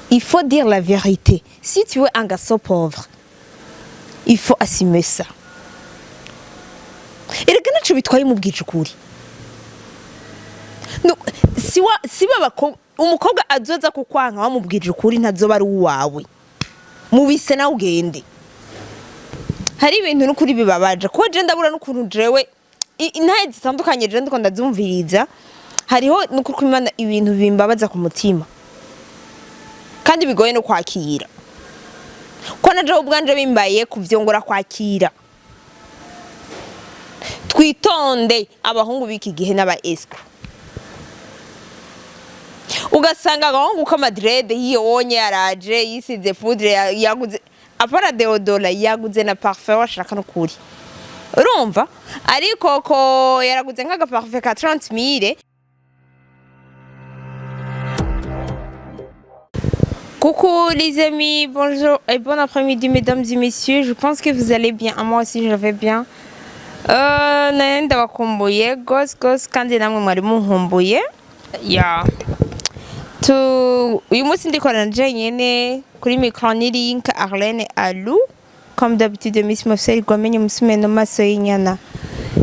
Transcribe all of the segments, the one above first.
il faut dire la vérité. Si tu es un garçon pauvre, il faut assumer ça. Erega naco bitwaye mubwije ukuri. No, siba umukobwa azoza kukwanka wamubwije ukuri ntazoba ari uwawe. Mubise na ugende. Hari ibintu n'ukuri bibabaje ko je ndabura n'ukuntu jewe intaye zitandukanye je ndiko ndazumviriza. Hariho n'ukuri Imana ibintu bimbabaza ku mutima. Kandi bigoye no kwakira. Ko naje ubwanje bimbaye kuvyongora kwakira. Twitonde abahungu biki gihe n'aba escrow. Ugasanga agahungu ka Madrid yiyonye yaraje yisize poudre yaguze apara deodora yaguze na parfum washaka no kuri. Urumva? Ariko ko yaraguze nk'aga parfum ka 30,000. Coucou les amis, bonjour et bon après-midi mesdames et messieurs, je pense que vous allez bien, moi aussi je vais bien. Naenda wakumbuye gos kandi namwe mwari munkumbuye. Ya. Uyu munsi ndikorana jenyene kuri micro ni Link Arlene Alou comme d'habitude Miss Mafsel gwamenye musumeno maso y'inyana.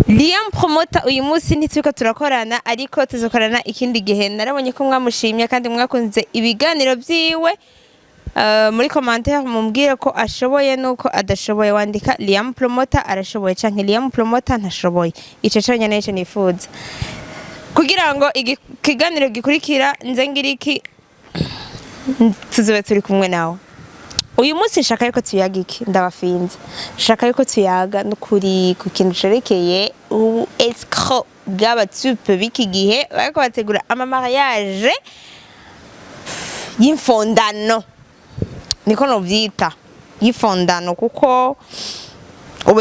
Liam promoter uyu munsi ntitwiko turakorana ariko tuzokorana ikindi gihe narabonye ko mwamushimye kandi mwakunze ibiganiro byiwe. Muri commentaire mumbwire ko ashoboye nuko adashoboye wandika Liam promoter arashoboye canke Liam promoter ntashoboye. Ico cyanya n'icyo nifuza. Kugira ngo ikiganiro gikurikira nze ngiriki tuzobe turi kumwe nawe. Uyu munsi nshaka yuko tuyaga iki ndabafinze. Nshaka yuko tuyaga n'ukuri ku kintu cerekeye escroc bw'abatupe biki gihe bariko bategura ama mariage y'imfondano. Niko no vyita y'ifondano kuko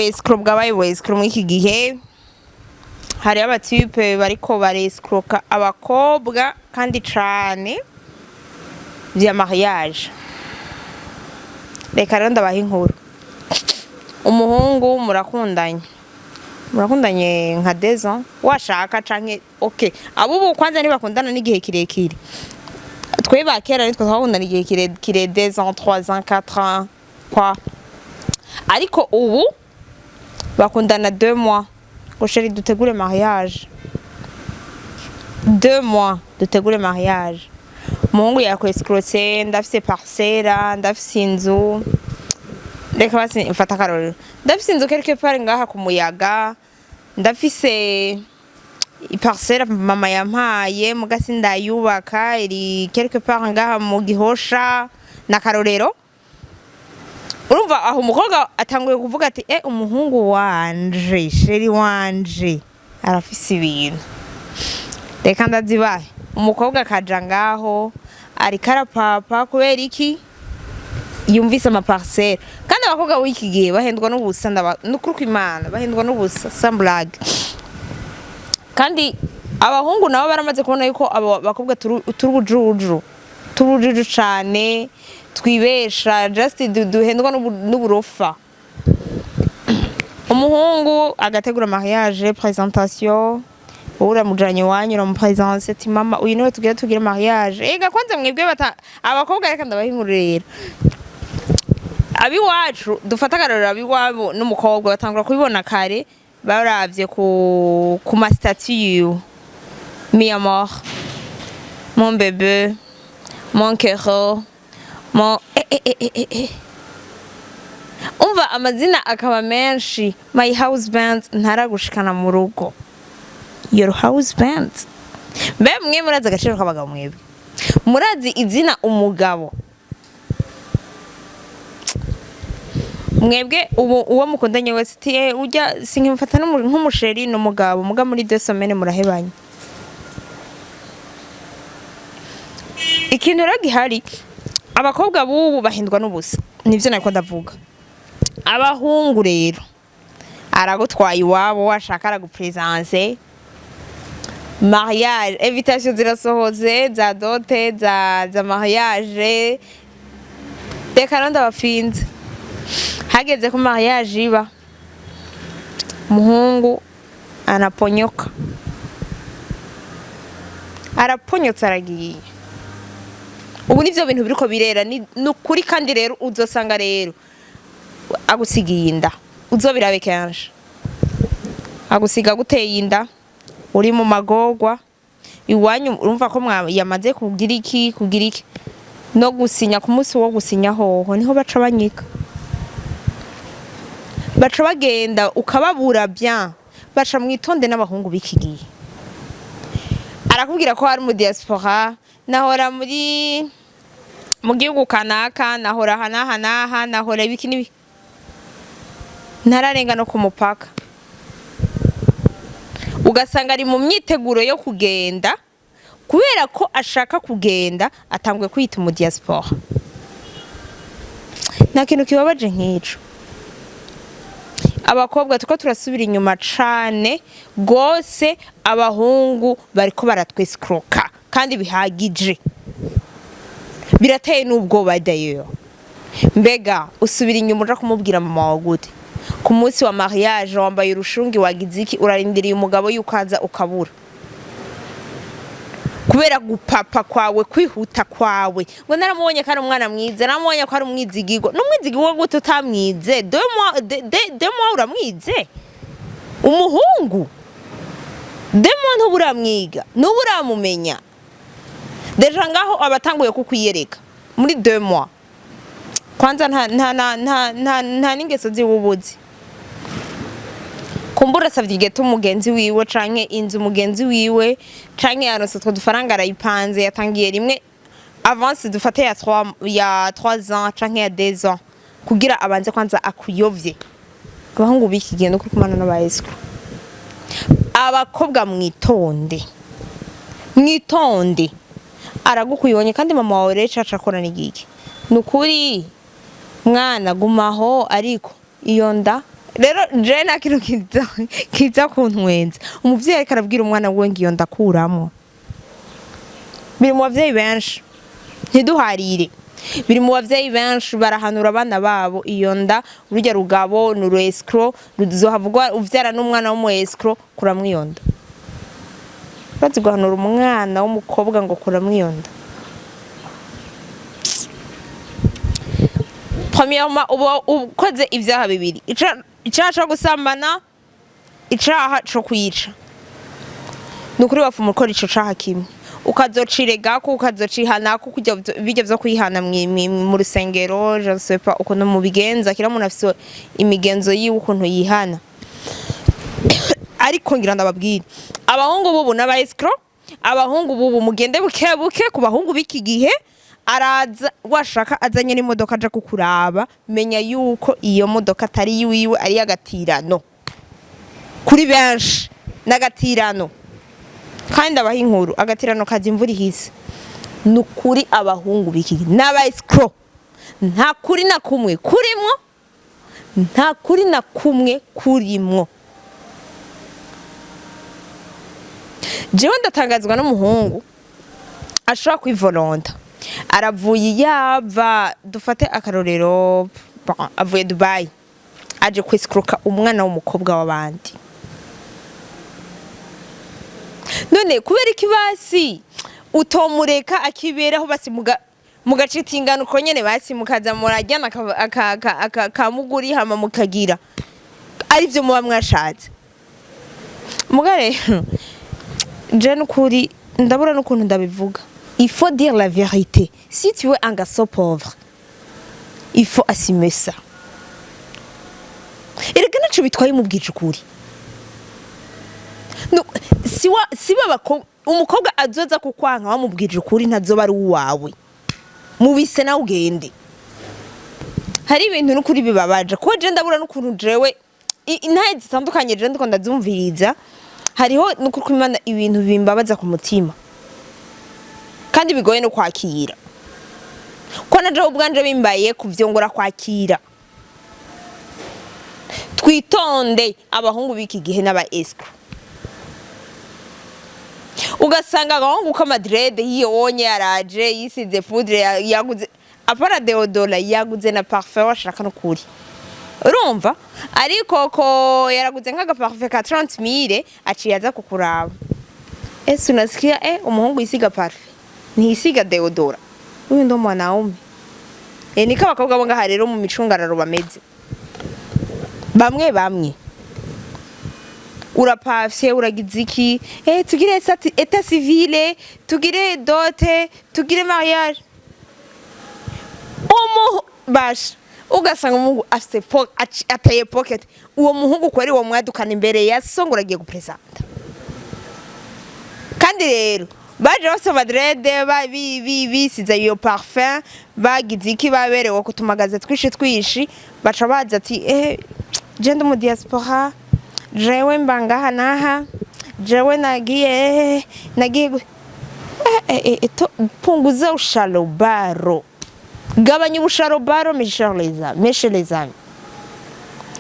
escroc bw'abaye escroc mu iki gihe. Hari abatupe bariko barescroka abakobwa kandi cane vya mariage. Reka rero ndabaha inkuru. Umuhungu murakundanye nka 2 ans washaka canke okay abo kwanza ntibakundana n'igihe kirekire. Twe bakera nitwe twakundana igihe kire 2 ans 3 ans 4 ans quoi. Ariko ubu bakundana 2 mois. Ngo chérie dutegure mariage. 2 mois dutegure mariage. Mungu yakwescroce ndafise parcela ndafise inzu. Reka basi mfata karoro. Ndafise inzu quelque part ngaha ku muyaga. Ndafise parcela mama yampaye mugasi ndayubaka iri quelque part ngaha mu Gihosha na Karorero. Urumva aho umukobwa atanguye kuvuga ati umuhungu wanje sheri wanje arafise ibintu. Reka ndazibahe. Umukobwa kaja ngaho ari karapapa kubera iki yumvise ama parcelle. Kandi abakobwa w'iki gihe bahendwa n'ubusa n'ukuri Imana bahendwa n'ubusa samblag. Kandi abahungu nabo baramaze kubona yuko abo bakobwa turubujuju cane twibesha just duhendwa n'uburofa. Umuhungu agategura mariage présentation ura mujanye wanyu no présence ati mama uyu niwe tugira mariage. Ega kwanza mwebwe abakobwa reka ndabahingurira. Abi wacu dufata karoro abi wabo n'umukobwa batangura kubibona kare baravye ku ma statut mi amour mon bébé mon cœur mon umva amazina akaba menshi. My husband ntaragushikana mu rugo. Your husband. Mwe murazi agaciro k'abagabo mwebwe. Murazi izina umugabo. Mwebwe uwo mukundanye wese ati ujya sinkimfata nk'umusheri n'umugabo muga muri 2 semaines murahebanye. Ikintu rero gihari abakobwa bubu bahindwa n'ubusa. Nivyo nako ndavuga. Abahungu rero aragutwaye iwabo washaka aragupresence mariage invitation zirasohoze za dote za mariage. Reka rero ndabafinze. Hageze ku mariage iba muhungu anaponyoka. Araponyotse aragiye. ubu nivyo bintu biriko birera nukuri kandi rero uzosanga rero agusigiye inda uzobirabe kenshi agusiga guteye inda uri mu magorwa iwanyu urumva ko yamaze kugira iki no gusinya ku munsi wo gusinya hoho niho baca banyika baca bagenda ukababura bien baca mwitonde n'abahungu bikigiye arakubwira ko hari mu diaspora nahora mu gihugu kanaka nahora hanaha nahora ibiki nibi ntararenga no ku mupaka ugasanga ari mu myiteguro yo kugenda kubera ko ashaka kugenda atangwe kwita mu diaspora nta kintu kibabaje nk'ico abakobwa tuko turasubira inyuma cane gose abahungu bariko baratwescroka kandi bihagije birateye n'ubwoba d'ailleurs mbega usubira inyuma uja kumubwira mama wawe gute ku munsi wa mariage wambaye urushungi wagize iki urarindiriye umugabo yukaza ukabura kubera gupapa kwawe kwihuta kwawe ngo naramubonye ko ari umwana mwiza naramubonye ko ari umwizigirwa n'umwizigirwa gute utamwize demo uramwize umuhungu demo ntuburamwiga ntuburamumenya deja ngaho abatanguye kukwiyereka muri 2 mois kwanza nta n'ingeso ziwubuzi kumbura savye geto umugenzi wiwe canke inzu umugenzi wiwe canke yaronse twa dufaranga arayipanze yatangiye rimwe avance dufate ya 3 ans canke ya 2 ans kugira abanze kwanza akuyovye abahungu bikigenda kuri kumana n'abayesko abakobwa mwitonde aragukuyonye kandi mama wawe rero cacakora n'igiki nukuri mwana gumaho ariko iyo nda rero je nakintu kiza kuntwenza umuvyeyi ariko arabwira umwana we ngiyo ndakuramo biri mu bavyeyi benshi ntiduharire biri mu bavyeyi benshi barahanura abana babo iyo nda urujya rugabo n'uruescro ruzohavugwa uvyara n'umwana wo mu escro kuramwiyonda bazi guhanura umwana w'umukobwa ngo kuramwiyonda premièrement ukoze ivyaha bibiri icaha co gusambana icaha co kwica nukuri bafuma ukora ico caha kimwe ukazociregako ukazocihanako kujya bijya vyo kwihana mu rusengero je sais pas ukuntu mu bigenza kira umuntu afise imigenzo yiwe ukuntu yihana ariko ngira ndababwira abahungu bubu n'aba escroc abahungu bubu mugende buke ku bahungu biki gihe araza washaka azanye n'imodoka aje kukuraba menya yuko iyo modoka atari yiwe ari agatirano kuri benshi n'agatirano kandi abaha inkuru agatirano kazi imvura ihise nukuri abahungu biki n'aba escroc nta kuri na kumwe kurimwo jewe ndatangazwa n'umuhungu ashobora kwivolonta aravuye yava dufate akarorero avuye Dubai aje kwescroka umwana w'umukobwa w'abandi none kubera ikibasi utomureka akiberaho basi mugacitingana uko nyene basi mukaza murajyana akamuguri hama mukagira ari byo muba mwashatse mugare je n'ukuri ndabura n'ukuntu ndabivuga. Il faut dire la vérité. Si tu es un garçon pauvre, il faut assumer ça. Erega naco bitwaye mubwije ukuri. No, siba umukobwa azoza kukwanka wamubwije ukuri ntazoba ari uwawe. Mubise na ugende. Hari ibintu n'ukuri bibabaje ko je ndabura n'ukuntu jewe intaye zitandukanye je ndiko ndazumviriza. Hariho n'ukuri Imana ibintu bimbabaza ku mutima. Kandi bigoye no kwakira. Ko naje ubwanje bimbaye kuvyongora kwakira. Twitonde abahungu biki gihe n'aba escroc. Ugasanga agahungu ka Madrid yiyonye yaraje yisize poudre yaguze apara deodora yaguze na parfum washaka no kuri. Urumva ariko ko yaraguze nk'aga parfum ka 30,000 aciye aza kukuraba. Ese unasikia umuhungu yisiga parfum ntisiga deodora huyu ndo mwanaume. Niko abakobwa bo ngaha rero mu micungararo bameze bamwe urapafye uragize iki tugire état civile tugire dote tugire mariage basha ugasanga umuhungu afite ataye pocket uwo muhungu kwari wo mwadukana imbere ya so ngo uragiye gupresenta kandi rero baje bose Madrid bisize iyo parfum bagize iki baberewe kutumagaza twishi baca baza ati genda mu diaspora jewe mbangaha naha jewe nagiye to punguza ushalobaro gabanya ubusharobaro mes chers amis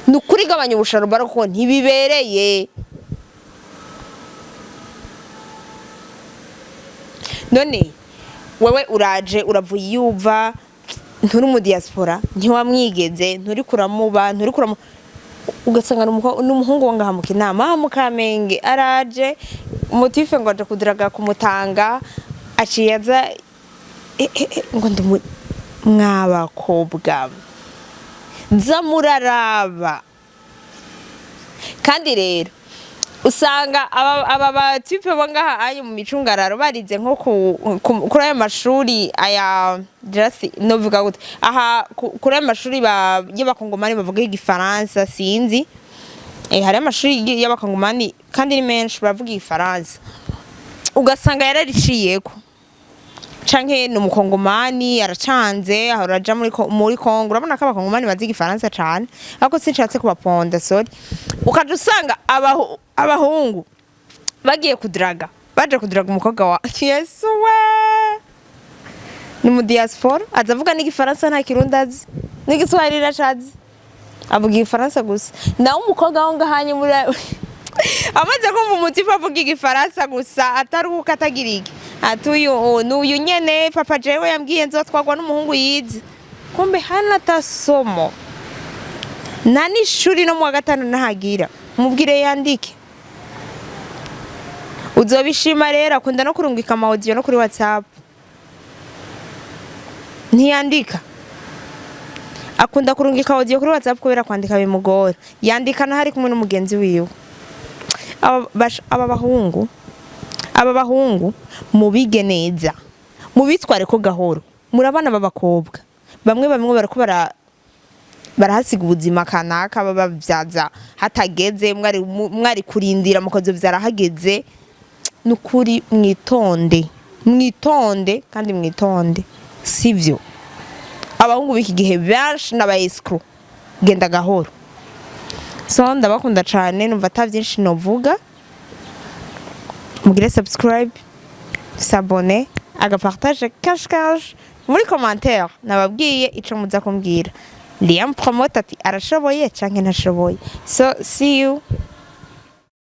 nukuri gabanya ubusharobaro ko ntibibereye none wewe uraje uravuye yuva nturi mu diaspora ntiwamwigeze nturi kuramuba ugasanga n'umuhungu wangaha mu kinama mu Kamenge araje motife ngo aje kudiraga kumutanga aciyaza ngo mwabakobwa zamuraraba kandi rero usanga aba batipe bangaha ayo mu micungararo barize nko kuri ayo mashuri aya just novuga gute aha kuri ayo mashuri y'abakongomani bavuga igifaransa sinzi hari amashuri y'abakongomani kandi ni menshi bavuga igifaransa ugasanga yarariciyeko canke no mukongomani aracanze ahoraja muri Kongo urabona ko abakongomani bazi igifaransa cyane ariko sinshatse kubaponda sorry ukaje usanga abahungu bagiye kudraga baje kudraga umukobwa wa Yesu we ni mu diaspora azavuga n'igifaransa nta kirundazi n'igiswahili racazi avuga igifaransa gusa nawe umukobwa wo ngahanye muri amaze kumva umutifa avuga igifaransa gusa ataruhuka atagirike atuyu nuyu nyene papa jewe yambwiye nzotwagwa n'umuhungu yize kumbe hana tasomo nani shuri no mu gatanu nahagira mubwire yandike uzobishima rero akunda no kurungika ama audio no kuri WhatsApp ntiyandika akunda kurungika audio kuri WhatsApp kubera kwandika bimugora yandika na hari kumwe n'umugenzi wiwe aba bahungu mubige neza mubitware ko gahoro murabana babakobwa bamwe barako barahasiga ubuzima kanaka babavyaza hatageze mwari kurindira mukozo vyarahageze nukuri mwitonde kandi mwitonde sivyo abahungu biki gihe benshi n'aba escrow genda gahoro so ndabakunda cyane numva atavyinshi novuga mugire subscribe s'abonner agapartage cache muri commentaire nababwiye ico muza kumbwira Liam promote ati arashoboye canke ntashoboye so see you